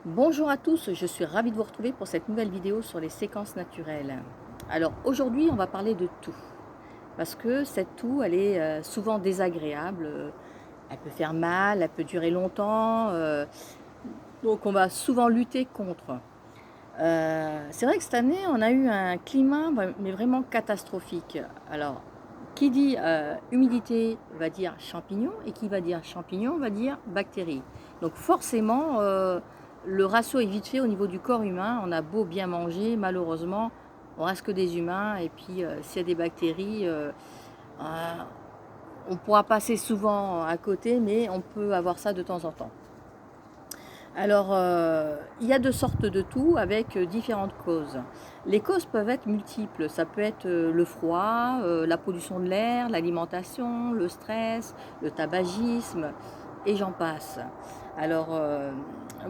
Bonjour à tous, je suis ravie de vous retrouver pour cette nouvelle vidéo sur les séquences naturelles. Alors aujourd'hui on va parler de toux, parce que cette toux elle est souvent désagréable, elle peut faire mal, elle peut durer longtemps, donc on va souvent lutter contre. C'est vrai que cette année on a eu un climat mais vraiment catastrophique. Alors qui dit humidité va dire champignon et qui va dire champignon va dire bactéries. Donc forcément le ratio est vite fait au niveau du corps humain. On a beau bien manger, malheureusement, on reste que des humains. Et puis, s'il y a des bactéries, on pourra passer souvent à côté, mais on peut avoir ça de temps en temps. Alors, il y a deux sortes de toux avec différentes causes. Les causes peuvent être multiples. Ça peut être le froid, la pollution de l'air, l'alimentation, le stress, le tabagisme, et j'en passe. Alors,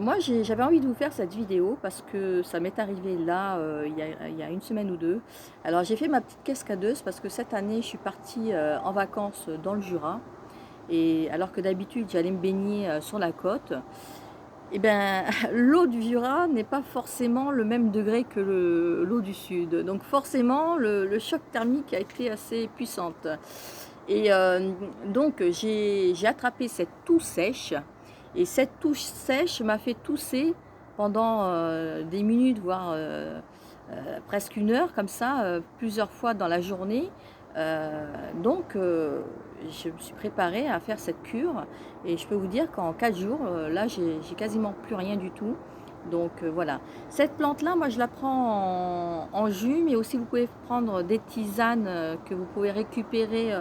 moi, j'avais envie de vous faire cette vidéo parce que ça m'est arrivé là, il y a une semaine ou deux. Alors, j'ai fait ma petite cascadeuse parce que cette année, je suis partie en vacances dans le Jura. Et alors que d'habitude, j'allais me baigner sur la côte. Eh bien, l'eau du Jura n'est pas forcément le même degré que l'eau du Sud. Donc forcément, le choc thermique a été assez puissante. Et donc, j'ai attrapé cette toux sèche. Et cette toux sèche m'a fait tousser pendant des minutes, voire presque une heure, comme ça, plusieurs fois dans la journée. Donc, je me suis préparée à faire cette cure et je peux vous dire qu'en 4 jours, là, j'ai quasiment plus rien du tout. Donc voilà. Cette plante-là, moi, je la prends en jus, mais aussi vous pouvez prendre des tisanes que vous pouvez récupérer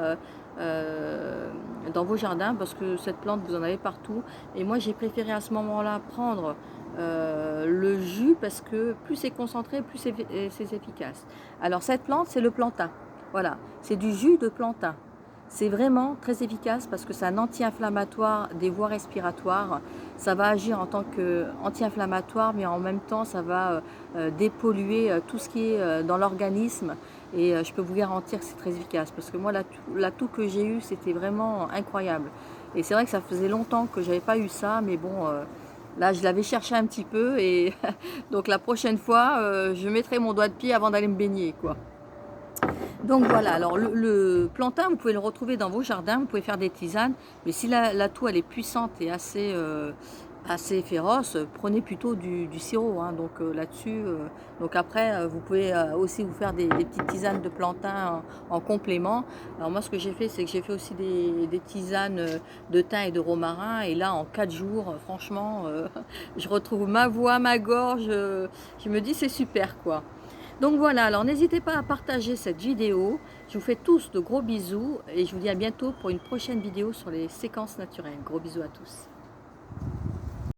dans vos jardins parce que cette plante, vous en avez partout. Et moi, j'ai préféré à ce moment-là prendre le jus parce que plus c'est concentré, plus c'est efficace. Alors cette plante, c'est le plantain. Voilà, c'est du jus de plantain. C'est vraiment très efficace parce que c'est un anti-inflammatoire des voies respiratoires. Ça va agir en tant qu'anti-inflammatoire, mais en même temps, ça va dépolluer tout ce qui est dans l'organisme. Et je peux vous garantir que c'est très efficace parce que moi, la toux que j'ai eue, c'était vraiment incroyable. Et c'est vrai que ça faisait longtemps que j'avais pas eu ça, mais bon, là, je l'avais cherché un petit peu. Et donc la prochaine fois, je mettrai mon doigt de pied avant d'aller me baigner, quoi. Donc voilà, alors le plantain, vous pouvez le retrouver dans vos jardins, vous pouvez faire des tisanes, mais si la toux elle est puissante et assez féroce, prenez plutôt du sirop, hein, donc là-dessus. Donc après, vous pouvez aussi vous faire des petites tisanes de plantain en complément. Alors moi, ce que j'ai fait, c'est que j'ai fait aussi des tisanes de thym et de romarin, et là, en 4 jours, franchement, je retrouve ma voix, ma gorge, je me dis c'est super, quoi. Donc voilà, alors n'hésitez pas à partager cette vidéo. Je vous fais tous de gros bisous et je vous dis à bientôt pour une prochaine vidéo sur les séquences naturelles. Gros bisous à tous.